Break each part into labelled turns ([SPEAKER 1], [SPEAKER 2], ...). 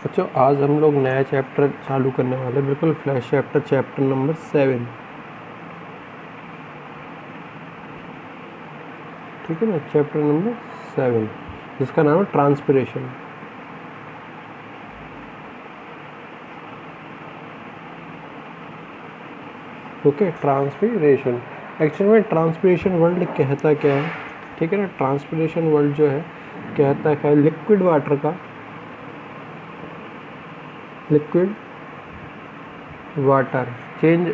[SPEAKER 1] बच्चों आज हम लोग नया चैप्टर चालू करने वाले हैं, बिल्कुल फ्लैश चैप्टर, चैप्टर नंबर 7। ठीक है ना, चैप्टर नंबर 7 जिसका नाम है ट्रांसपिरेशन। ओके, ट्रांसपिरेशन एक्चुअली में ट्रांसपिरेशन वर्ड कहता क्या है? ठीक है ना, ट्रांसपिरेशन वर्ड जो है कहता क्या है? लिक्विड वाटर का, liquid water change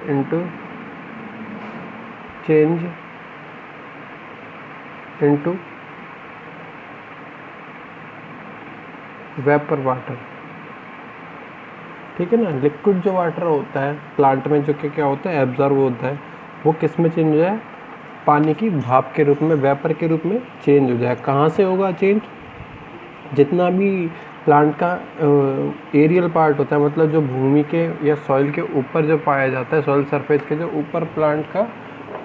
[SPEAKER 1] into vapour water. ठीक है ना, लिक्विड जो वाटर होता है प्लांट में, जो क्या होता है, एब्जॉर्ब होता है, वो किस में चेंज हो जाए? पानी की भाप के रूप में, वेपर के रूप में चेंज हो जाए। कहाँ से होगा चेंज? जितना भी प्लांट का एरियल पार्ट होता है, मतलब जो भूमि के या सॉइल के ऊपर जो पाया जाता है, सॉइल सरफेस के जो ऊपर प्लांट का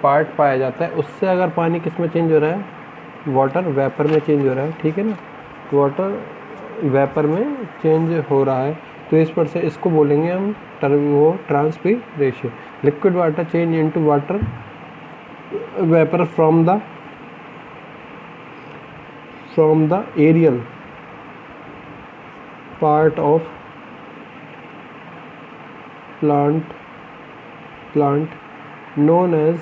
[SPEAKER 1] पार्ट पाया जाता है, उससे अगर पानी किस में चेंज हो रहा है? वाटर वेपर में चेंज हो रहा है। ठीक है ना, वाटर वेपर में चेंज हो रहा है, तो इस पर से इसको बोलेंगे हम वो transpiration. Liquid water change into water vapour from the aerial part of plant known as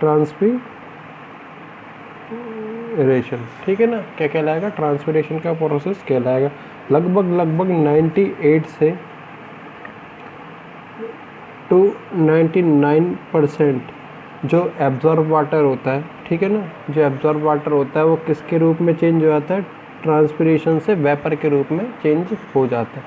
[SPEAKER 1] transpiration. ठीक है ना, क्या कहलाएगा? ट्रांसपिरेशन का प्रोसेस कहलाएगा। लगभग 98 से टू 99% जो एब्जॉर्ब वाटर होता है, ठीक है ना, जो एब्जॉर्ब वाटर होता है वो किसके रूप में चेंज हो जाता है? ट्रांसपिरेशन से वेपर के रूप में चेंज हो जाता है।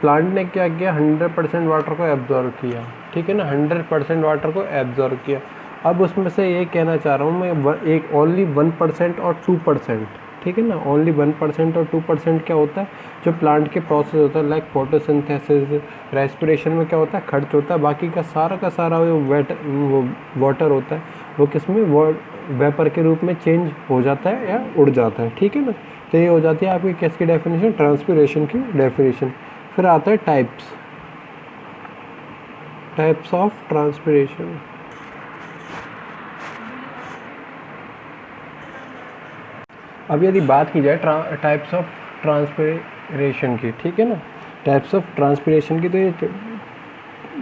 [SPEAKER 1] प्लांट ने क्या किया? 100% वाटर को एब्जॉर्ब किया। ठीक है ना, 100% वाटर को एब्जॉर्ब किया। अब उसमें से ये कहना चाह रहा हूँ मैं, एक ओनली 1% और 2%। ठीक है ना, ओनली 1% और 2% क्या होता है? जो प्लांट के प्रोसेस होता है, लाइक फोटोसिंथेसिस, रेस्पिरेशन में क्या होता है? खर्च होता है। बाकी का सारा वो वाटर होता है, वो किस में? वेपर के रूप में चेंज हो जाता है या उड़ जाता है। ठीक है ना, तो ये हो जाती है आपकी किसकी डेफिनेशन? ट्रांसपिरेशन की डेफिनेशन। फिर आता है टाइप्स ऑफ ट्रांसपिरेशन। अब यदि बात की जाए टाइप्स ऑफ ट्रांसपिरेशन की, ठीक है ना, टाइप्स ऑफ ट्रांसपिरेशन की, तो ये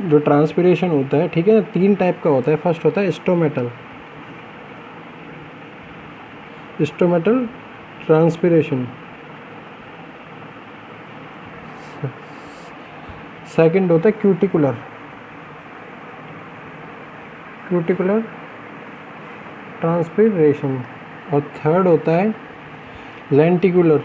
[SPEAKER 1] जो ट्रांसपिरेशन होता है, ठीक है ना, 3 टाइप का होता है। फर्स्ट होता है स्टोमेटल ट्रांसपिरेशन। सेकंड होता है क्यूटिकुलर ट्रांसपिरेशन। और थर्ड होता है लेंटिकुलर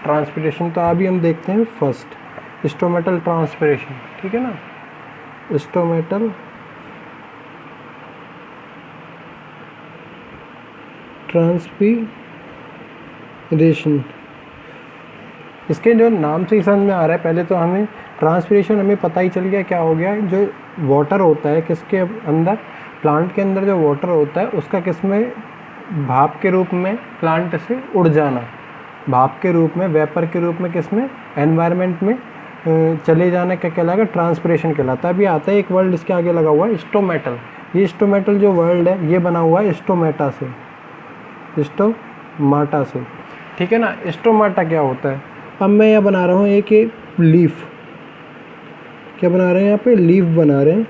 [SPEAKER 1] ट्रांसपिरेशन। तो अभी हम देखते हैं फर्स्ट स्टोमेटल ट्रांसपिरेशन। ठीक है ना, स्टोमेटल ट्रांसपिरेशन, इसके जो नाम से ही समझ में आ रहा है। पहले तो हमें ट्रांसपिरेशन हमें पता ही चल गया क्या हो गया। जो वाटर होता है किसके अंदर? प्लांट के अंदर जो वाटर होता है उसका किसमें? भाप के रूप में प्लांट से उड़ जाना, भाप के रूप में, वेपर के रूप में किसमें? एनवायरनमेंट में चले जाना, क्या कहलाएगा? ट्रांसपिरेशन कहलाता है। अभी आता है एक वर्ड इसके आगे लगा हुआ है, स्टोमेटल। ये स्टोमेटल जो वर्ड है ये बना हुआ है स्टोमाटा से। ठीक है ना, स्टोमाटा क्या होता है? अब मैं यह बना रहा हूँ एक लीफ। क्या बना रहे हैं यहाँ पे? लीफ बना रहे हैं।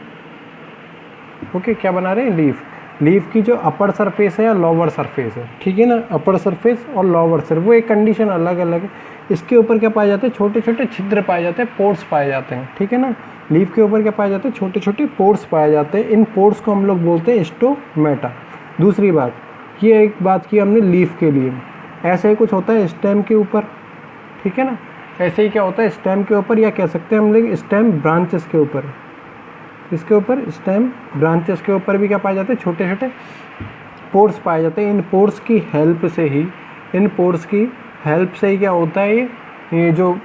[SPEAKER 1] ओके, क्या बना रहे हैं? लीफ की जो अपर सरफेस है या लोअर सरफेस है, ठीक है ना, अपर सरफेस और लोअर सरफेस, वो एक कंडीशन अलग अलग है। इसके ऊपर क्या पाए जाते हैं? छोटे छोटे छिद्र पाए जाते हैं, पोर्स पाए जाते हैं। ठीक है ना, लीफ के ऊपर क्या पाए जाते हैं? छोटे छोटे पोर्स पाए जाते हैं। इन पोर्स को हम लोग बोलते हैं स्टोमेटा। दूसरी बात, ये एक बात की हमने लीफ के लिए। ऐसे ही कुछ होता है स्टेम के ऊपर। ठीक है ना, ऐसे ही क्या होता है स्टेम के ऊपर, या कह सकते हैं हम लोग स्टेम ब्रांचेस के ऊपर। इसके ऊपर स्टेम ब्रांचेस के ऊपर भी क्या पाए जाते हैं? छोटे छोटे पोर्स पाए जाते हैं। इन पोर्स की हेल्प से ही क्या होता है, ये जो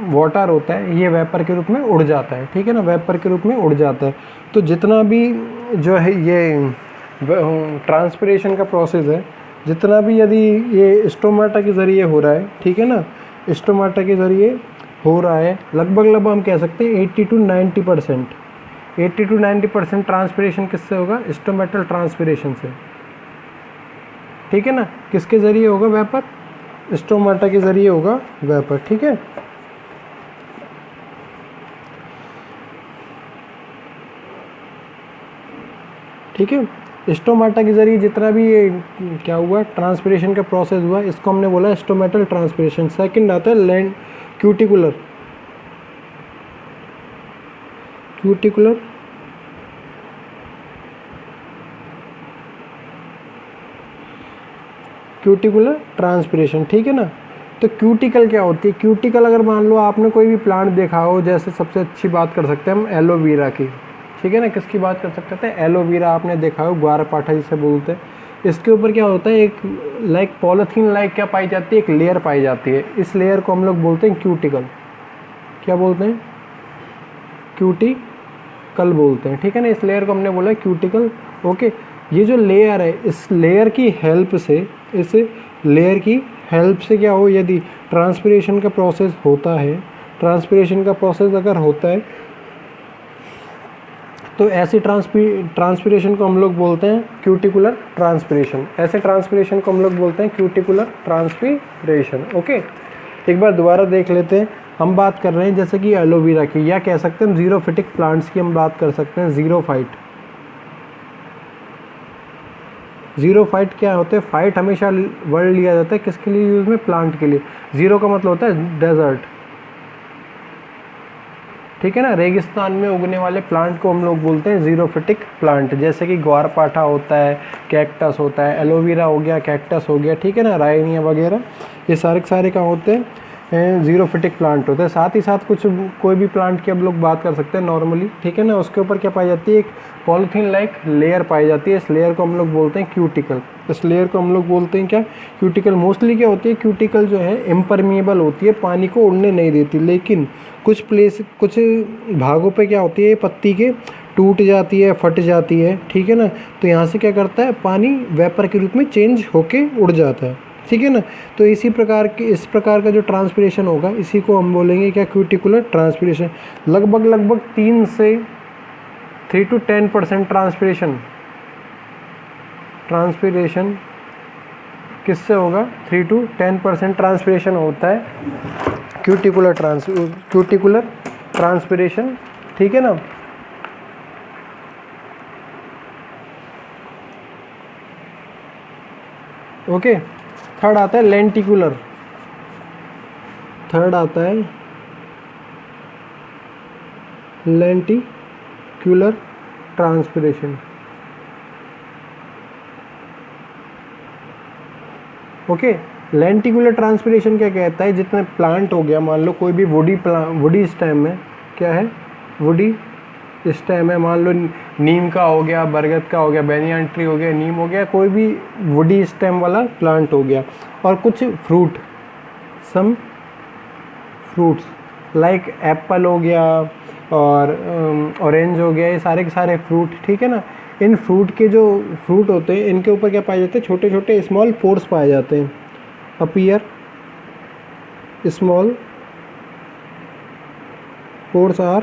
[SPEAKER 1] वाटर होता है ये वेपर के रूप में उड़ जाता है, ठीक है ना, वेपर के रूप में उड़ जाता है। तो जितना भी जो है ये ट्रांसपिरेशन का प्रोसेस है, जितना भी यदि ये स्टोमाटा के ज़रिए हो रहा है, ठीक है ना, स्टोमाटा के ज़रिए हो रहा है, लगभग हम कह सकते हैं 80 to 90%, 80 to 90% ट्रांसपिरेशन किससे होगा? स्टोमेटल ट्रांसपिरेशन से, ठीक है ना। किसके ज़रिए होगा? वेपर, स्टोमाटा के ज़रिए होगा वेपर, ठीक है। ठीक है, स्टोमाटा के ज़रिए जितना भी ये क्या हुआ ट्रांसपिरेशन का प्रोसेस हुआ, इसको हमने बोला स्टोमेटल ट्रांसपिरेशन। सेकंड आता है land cuticular, cuticular cuticular transpiration, ठीक है ना। तो क्यूटिकल क्या होती है? क्यूटिकल अगर मान लो आपने कोई भी प्लांट देखा हो, जैसे सबसे अच्छी बात कर सकते हैं हम एलोवेरा की, ठीक है ना। किसकी बात कर सकते थे? एलोवेरा आपने देखा हो, ग्वारपाठा जिसे बोलते हैं। इसके ऊपर क्या होता है? एक लाइक पॉलीथीन लाइक क्या पाई जाती है? एक लेयर पाई जाती है। इस लेयर को हम लोग बोलते हैं क्यूटिकल। क्या बोलते हैं? क्यूटिकल बोलते हैं, ठीक है ना। इस लेयर को हमने बोला क्यूटिकल, ओके। ये जो लेयर है, इस लेयर की हेल्प से, इस लेयर की हेल्प से क्या हो, यदि ट्रांसपिरेशन का प्रोसेस होता है, ट्रांसपिरेशन का प्रोसेस अगर होता है, तो ऐसी ट्रांसपिरेशन को हम लोग बोलते हैं क्यूटिकुलर ट्रांसपिरेशन। ऐसे ट्रांसपिरेशन को हम लोग बोलते हैं क्यूटिकुलर ट्रांसपिरेशन, ओके। एक बार दोबारा देख लेते हैं। हम बात कर रहे हैं जैसे कि एलोवेरा की, या कह सकते हैं जीरोफिटिक प्लांट्स की हम बात कर सकते हैं। जीरोफाइट, जीरोफाइट क्या होते हैं? फाइट हमेशा वर्ड लिया जाता है किसके लिए यूज़ में? प्लांट के लिए। जीरो का मतलब होता है डेजर्ट, ठीक है ना। रेगिस्तान में उगने वाले प्लांट को हम लोग बोलते हैं जीरोफिटिक प्लांट। जैसे कि ग्वारपाठा होता है, कैक्टस होता है, एलोवेरा हो गया, कैक्टस हो गया, ठीक है ना, राइनिया वगैरह, ये सारे के सारे क्या होते हैं? जीरोफिटिक प्लांट होते हैं। साथ ही साथ कुछ कोई भी प्लांट की हम लोग बात कर सकते हैं नॉर्मली, ठीक है ना। उसके ऊपर क्या पाई जाती है? एक पॉलीथीन लाइक लेयर पाई जाती है। इस लेयर को हम लोग बोलते हैं क्यूटिकल। इस लेयर को हम लोग बोलते हैं क्या? क्यूटिकल। मोस्टली क्या होती है? क्यूटिकल जो है इम्परमिएबल होती है, पानी को उड़ने नहीं देती। लेकिन कुछ भागों पे क्या होती है? पत्ती के टूट जाती है, फट जाती है, ठीक है ना। तो यहाँ से क्या करता है? पानी वेपर के रूप में चेंज होके उड़ जाता है, ठीक है ना। तो इस प्रकार का जो ट्रांसपिरेशन होगा, इसी को हम बोलेंगे क्या? Cuticular transpiration. लगभग 3 से 3 to 10% ट्रांसपिरेशन किससे होगा? 3 to 10% ट्रांसपिरेशन होता है क्यूटिकुलर ट्रांसपिरेशन, ठीक है ना। ओके। थर्ड आता है लेंटिकुलर। थर्ड आता है lenticular transpiration, okay. Lenticular transpiration क्या कहता है? जितना प्लांट हो गया, मान लो कोई भी वुडी स्टेम है, क्या है? वुडी स्टेम है, मान लो नीम का हो गया, बरगद का हो गया, बेनियन ट्री हो गया, नीम हो गया, कोई भी वुडी स्टेम वाला प्लांट हो गया। और कुछ सम फ्रूट्स लाइक एप्पल हो गया और ऑरेंज हो गया, ये सारे के सारे फ्रूट, ठीक है ना। इन फ्रूट के जो फ्रूट होते हैं, इनके ऊपर क्या पाए जाते हैं? छोटे छोटे स्मॉल पोर्स पाए जाते हैं। Appear small pores are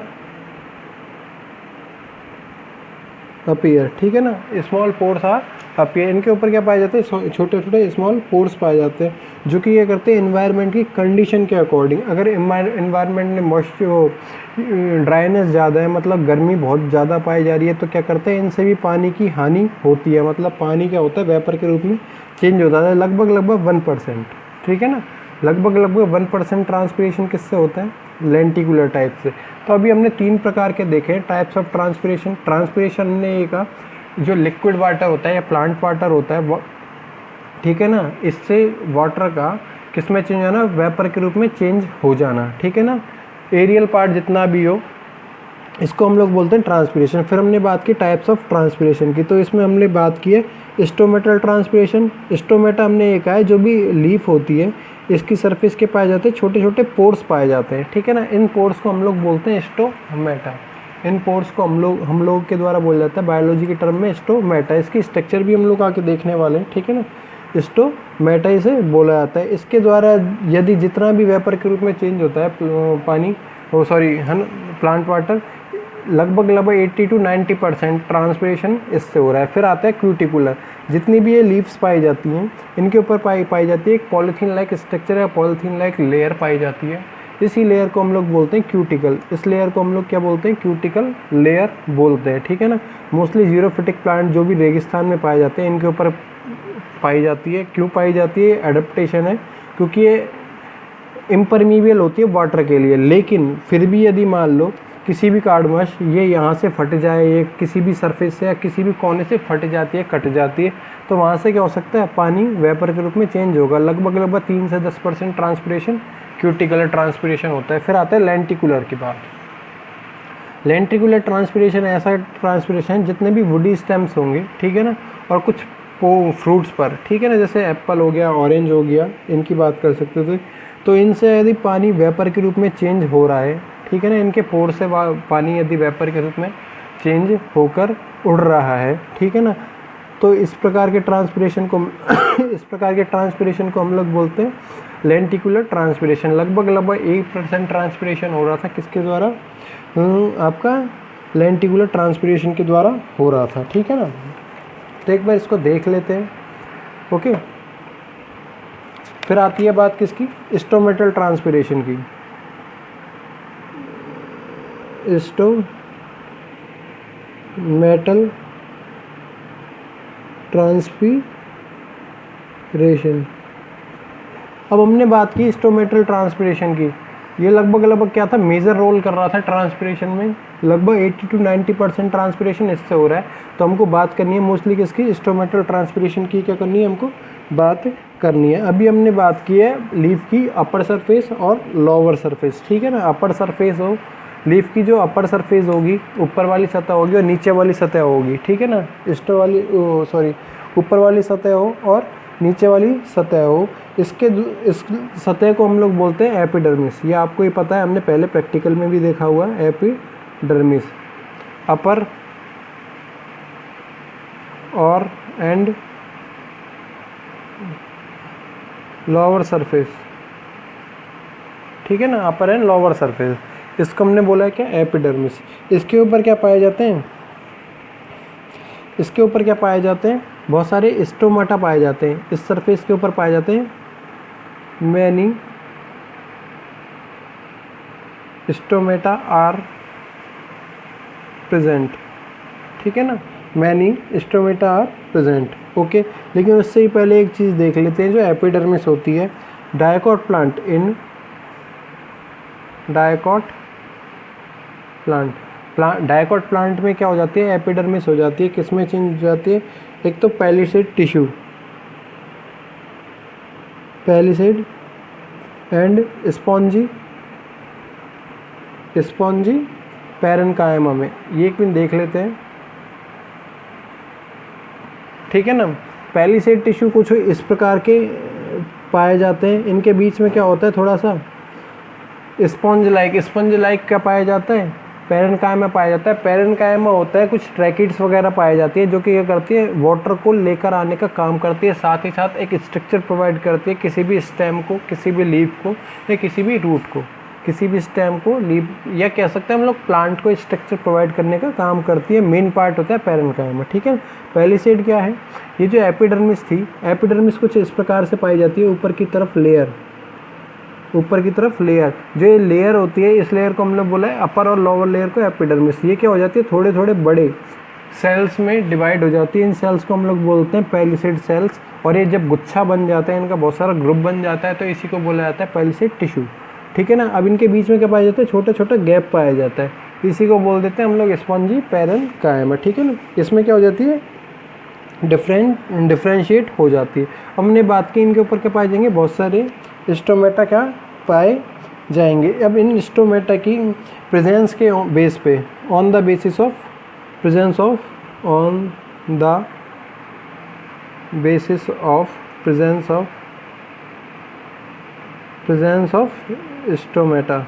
[SPEAKER 1] appear, ठीक है ना। Small pores are appear. इनके ऊपर क्या पाए जाते हैं? छोटे छोटे स्मॉल पोर्स पाए जाते हैं, जो कि ये करते हैं एनवायरनमेंट की कंडीशन के अकॉर्डिंग। अगर एनवायरनमेंट में मॉइस्चर ड्राइनेस ज़्यादा है, मतलब गर्मी बहुत ज़्यादा पाई जा रही है, तो क्या करते हैं? इनसे भी पानी की हानि होती है। मतलब पानी क्या होता है? वेपर के रूप में चेंज होता है। लगभग 1%, ठीक है ना। लगभग 1% ट्रांसपिरेशन किससे होता है? लेंटिकुलर टाइप से। तो अभी हमने 3 प्रकार के देखे टाइप्स ऑफ ट्रांसपिरेशन। ट्रांसपिरेशन ने एक जो लिक्विड वाटर होता है या प्लांट वाटर होता है वो, ठीक है ना, इससे वाटर का किस में चेंज होना? वेपर के रूप में चेंज हो जाना, ठीक है ना। एरियल पार्ट जितना भी हो, इसको हम लोग बोलते हैं ट्रांसपिरेशन। फिर हमने बात की टाइप्स ऑफ ट्रांसपिरेशन की, तो इसमें हमने बात की है स्टोमेटल ट्रांसपिरेशन। स्टोमेटा हमने एक है जो भी लीफ होती है, इसकी सरफेस के पाए जाते हैं छोटे छोटे पोर्स पाए जाते हैं, ठीक है ना। इन पोर्स को हम लोग बोलते हैं स्टोमेटा। इन पोर्स को हम लोग के द्वारा बोला जाता है बायोलॉजी के टर्म में स्टोमेटा। इसकी स्ट्रक्चर भी हम लोग आके देखने वाले हैं, ठीक है ना। स्टोमेटा इसे बोला जाता है। इसके द्वारा यदि जितना भी वेपर के रूप में चेंज होता है पानी प्लांट वाटर, लगभग 80 to 90% ट्रांसपिरेशन इससे हो रहा है। फिर आता है क्यूटिकुलर। जितनी भी ये लीव्स पाई जाती हैं इनके ऊपर पाई जाती है एक पॉलीथीन लाइक स्ट्रक्चर या पॉलीथीन लाइक लेयर पाई जाती है। इसी लेयर को हम लोग बोलते हैं क्यूटिकल। इस लेयर को हम लोग क्या बोलते हैं, क्यूटिकल लेयर बोलते हैं, ठीक है ना। मोस्टली जीरोफिटिक प्लांट जो भी रेगिस्तान में पाए जाते हैं इनके ऊपर पाई जाती है। क्यों पाई जाती है, एडेप्टेशन है, क्योंकि ये इम्परमीबल होती है वाटर के लिए। लेकिन फिर भी यदि मान लो किसी भी कारणवश ये यहाँ से फट जाए, ये किसी भी सरफेस से या किसी भी कोने से फट जाती है, कट जाती है, तो वहाँ से क्या हो सकता है, पानी वेपर के रूप में चेंज होगा। लगभग 3 से 10% ट्रांसपिरेशन क्यूटिकुलर ट्रांसपिरेशन होता है। फिर आता है लेंटिकुलर की बात। लेंटिकुलर ट्रांसपिरेशन ऐसा ट्रांसपिरेशन जितने भी वुडी स्टेम्स होंगे, ठीक है ना, और कुछ फ्रूट्स पर, ठीक है ना, जैसे एप्पल हो गया, ऑरेंज हो गया, इनकी बात कर सकते थे। तो इनसे यदि पानी वेपर के रूप में चेंज हो रहा है, ठीक है ना, इनके पोर से पानी यदि वेपर के रूप में चेंज होकर उड़ रहा है, ठीक है ना, तो इस प्रकार के ट्रांसपिरेशन को हम लोग बोलते हैं लेंटिकुलर ट्रांसपिरेशन। लगभग 1% ट्रांसपिरेशन हो रहा था किसके द्वारा, आपका लेंटिकुलर ट्रांसपिरेशन के द्वारा हो रहा था, ठीक है ना। तो एक बार इसको देख लेते हैं, ओके। फिर आती है बात किसकी, स्टोमेटल ट्रांसपिरेशन की। Stomatal transpiration. अब हमने बात की स्टोमेटल ट्रांसपिरेशन की। ये लगभग क्या था, मेजर रोल कर रहा था ट्रांसपिरेशन में। लगभग 80 to 90% ट्रांसपिरेशन इससे हो रहा है। तो हमको बात करनी है मोस्टली किसकी, स्टोमेटल ट्रांसपिरेशन की। क्या करनी है, हमको बात करनी है। अभी हमने बात की है लीफ की अपर सरफेस और लोअर सरफेस, ठीक है ना। अपर सरफेस हो, लीफ की जो अपर सरफेस होगी, ऊपर वाली सतह होगी और नीचे वाली सतह होगी, ठीक है ना। ऊपर वाली सतह हो और नीचे वाली सतह हो। इस सतह को हम लोग बोलते हैं एपिडर्मिस। ये आपको ही पता है, हमने पहले प्रैक्टिकल में भी देखा हुआ है। एपिडर्मिस अपर और एंड लोअर सरफेस, ठीक है ना, अपर एंड लोअर सरफेस। इसको हमने बोला है क्या, एपिडर्मिस। इसके ऊपर क्या पाए जाते हैं, इसके ऊपर क्या पाए जाते हैं, बहुत सारे स्टोमेटा पाए जाते हैं। इस सरफेस के ऊपर पाए जाते हैं मैनी स्टोमेटा आर प्रेजेंट, ठीक है ना, many stomata are present, okay. लेकिन उससे ही पहले एक चीज़ देख लेते हैं जो एपिडर्मिस होती है। डायकॉट प्लांट डायकॉट प्लांट में क्या हो जाती है, एपिडर्मिस हो जाती है। किस में चेंज हो जाती है, एक तो palisade tissue, palisade and spongy parenchyma में। ये एक मिनट देख लेते हैं, ठीक है ना। पैलिसेड टिश्यू कुछ इस प्रकार के पाए जाते हैं। इनके बीच में क्या होता है, थोड़ा सा स्पंज लाइक क्या पाया जाता है, पैरेन्काइमा पाया जाता है। पैरेन्काइमा होता है कुछ ट्रैकिड्स वगैरह पाई जाती है जो कि क्या करती है, वाटर को लेकर आने का काम करती है। साथ ही साथ एक स्ट्रक्चर प्रोवाइड करती है किसी भी स्टेम को, किसी भी लीफ को या किसी भी रूट को, किसी भी स्टेम को, लीफ या कह सकते हैं हम लोग प्लांट को स्ट्रक्चर प्रोवाइड करने का काम करती है। मेन पार्ट होता है पैरेन्काइमा, ठीक है। पैलिसेड क्या है, ये जो एपिडर्मिस थी, एपिडर्मिस कुछ इस प्रकार से पाई जाती है। ऊपर की तरफ लेयर जो ये लेयर होती है, इस लेयर को हम लोग बोला है अपर और लोअर लेयर को एपिडर्मिस। ये क्या हो जाती है, थोड़े थोड़े बड़े सेल्स में डिवाइड हो जाती है। इन सेल्स को हम लोग बोलते हैं पैलिसेड सेल्स। और ये जब गुच्छा बन जाता है, इनका बहुत सारा ग्रुप बन जाता है, तो इसी को बोला जाता है पैलिसेड टिश्यू, ठीक है ना। अब इनके बीच में क्या पाया जाता है, छोटा छोटा गैप पाया जाता है, इसी को बोल देते हैं हम लोग स्पॉन्जी पैरेन्काइमा, ठीक है ना। इसमें क्या हो जाती है, डिफ्रेंशिएट हो जाती है। हमने बात की इनके ऊपर क्या पाए जाएंगे, बहुत सारे स्टोमेटा क्या पाए जाएंगे। अब इन स्टोमेटा की प्रेजेंस के बेस पे, on the basis of presence of presence of stomata.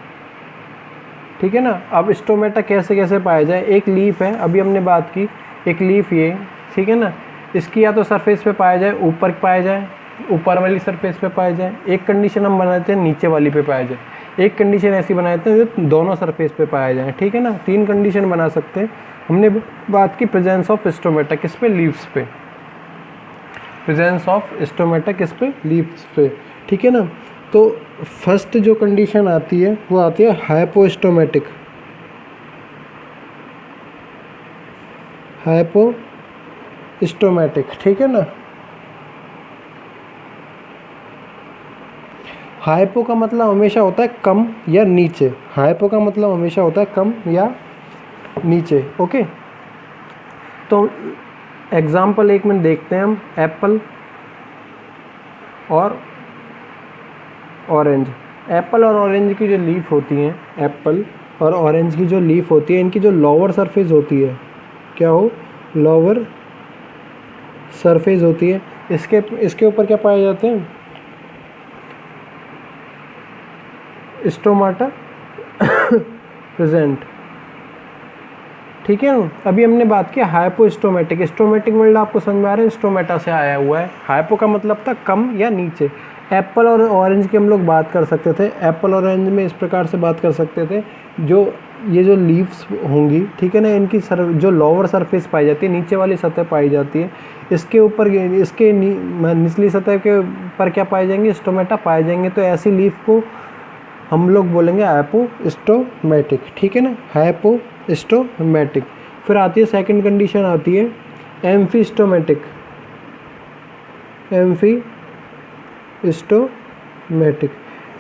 [SPEAKER 1] ठीक है ना। अब स्टोमेटा कैसे कैसे पाया जाए, एक लीफ है, अभी हमने बात की, एक लीफ ये, ठीक है ना, इसकी या तो सरफेस पे पाया जाए, ऊपर पाया जाए, ऊपर वाली सरफेस पे पाया जाए, एक कंडीशन हम बनाते हैं नीचे वाली पे पाया जाए, एक कंडीशन ऐसी बनाते हैं जो दोनों सरफेस पे पाया जाए। ठीक है ना, 3 कंडीशन बना सकते हैं। हमने बात की प्रेजेंस ऑफ स्टोमेटा किस पे, लीव्स पे, प्रेजेंस ऑफ स्टोमेटा किस पे, लीव्स पे। ठीक है ना। तो फर्स्ट जो कंडीशन आती है वो आती है हाइपोस्टोमेटिक, हाइपोस्टोमेटिक। ठीक है ना। हाइपो का मतलब हमेशा होता है कम या नीचे, हाइपो का मतलब हमेशा होता है कम या नीचे। ओके, तो एग्जाम्पल एक में देखते हैं हम, एप्पल और ऑरेंज। एप्पल और ऑरेंज की जो लीफ होती हैं, एप्पल और ऑरेंज की जो लीफ होती है, इनकी जो लोअर सरफेस होती है, क्या हो, लोअर सरफेस होती है, इसके ऊपर क्या पाए जाते हैं, स्टोमाटा प्रेजेंट। ठीक है ना। अभी हमने बात की हाइपोस्टोमेटिक, स्टोमेटिक वर्ड आपको समझ में आ रहा है, स्टोमेटा से आया हुआ है। हाइपो का मतलब था कम या नीचे। एप्पल और ऑरेंज की हम लोग बात कर सकते थे, एप्पल और ऑरेंज में इस प्रकार से बात कर सकते थे, जो ये जो लीव्स होंगी, ठीक है ना, इनकी जो लोअर सरफेस पाई जाती है, नीचे वाली सतह पाई जाती है, इसके ऊपर इसके निचली सतह के ऊपर क्या पाए जाएंगे, स्टोमेटा पाए जाएंगे। तो ऐसी लीफ को हम लोग बोलेंगे हाइपोस्टोमेटिक। ठीक है ना, हाइपोस्टोमेटिक। फिर आती है सेकंड कंडीशन आती है एम्फिस्टोमेटिक, एम्फिस्टोमेटिक।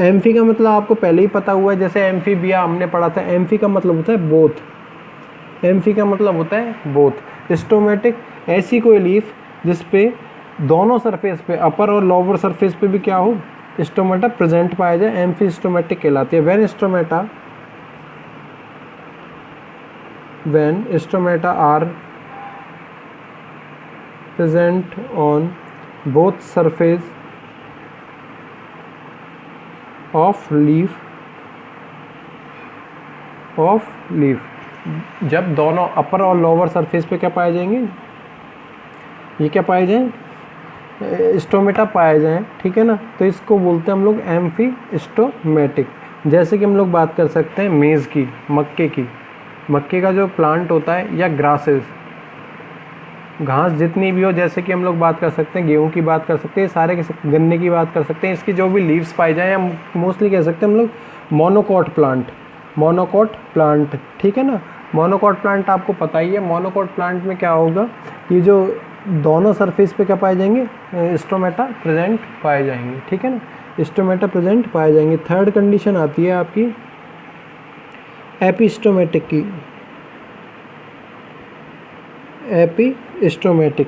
[SPEAKER 1] एम्फी का मतलब आपको पहले ही पता हुआ है, जैसे एम्फीबिया हमने पढ़ा था, एम्फी का मतलब होता है बोथ, एम्फी का मतलब होता है बोथ। स्टोमेटिक ऐसी कोई लीफ जिस पे दोनों सरफेस पे, अपर और लोअर सरफेस पे भी क्या हो, स्टोमेटा प्रेजेंट पाया जाए, एम्फिस्टोमेटिक कहलाती है। When stomata are present on both surface of leaf, जब दोनों अपर और लोअर सरफेस पे क्या पाए जाएंगे, ये क्या पाए जाएं, स्टोमेटा पाए जाएं। ठीक है ना, तो इसको बोलते हैं हम लोग एम्फिस्टोमेटिक। जैसे कि हम लोग बात कर सकते हैं मेज़ की, मक्के का जो प्लांट होता है, या ग्रासेस, घास जितनी भी हो, जैसे कि हम लोग बात कर सकते हैं गेहूं की बात कर सकते हैं, सारे गन्ने की बात कर सकते हैं, इसकी जो भी लीव्स पाई जाए, या मोस्टली कह सकते हैं हम लोग मोनोकोट प्लांट। ठीक है ना। मोनोकोट प्लांट आपको पता ही है, मोनोकोट प्लांट में क्या होगा, ये जो दोनों सरफेस पे क्या पाए जाएंगे, स्टोमेटा प्रेजेंट पाए जाएंगे। ठीक है ना, स्टोमेटा प्रेजेंट पाए जाएंगे। थर्ड कंडीशन आती है आपकी एपिस्टोमेटिक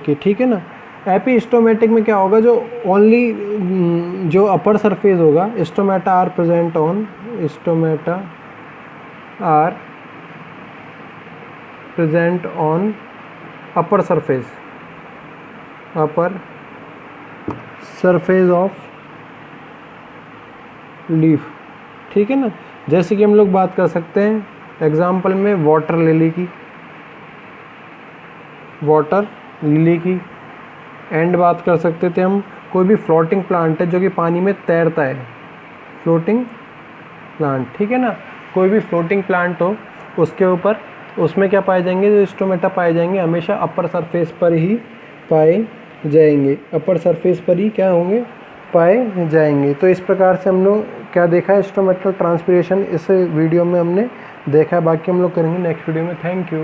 [SPEAKER 1] की। ठीक है ना। एपिस्टोमेटिक में क्या होगा, जो ओनली जो अपर सरफेस होगा, stomata are present on upper surface of leaf. ठीक है ना। जैसे कि हम लोग बात कर सकते हैं एग्जाम्पल में वाटर लिली की, एंड बात कर सकते थे हम कोई भी फ्लोटिंग प्लांट है जो कि पानी में तैरता है, फ्लोटिंग प्लांट। ठीक है ना, कोई भी फ्लोटिंग प्लांट हो, उसके ऊपर उसमें क्या पाए जाएंगे, जो स्टोमेटा पाए जाएंगे, हमेशा अपर सरफेस पर ही पाए जाएंगे, अपर सरफेस पर ही क्या होंगे, पाए जाएंगे। तो इस प्रकार से हम लोग क्या देखा है, स्टोमेटल ट्रांसपिरेशन इस वीडियो में हमने देखा है। बाकी हम लोग करेंगे नेक्स्ट वीडियो में। Thank you.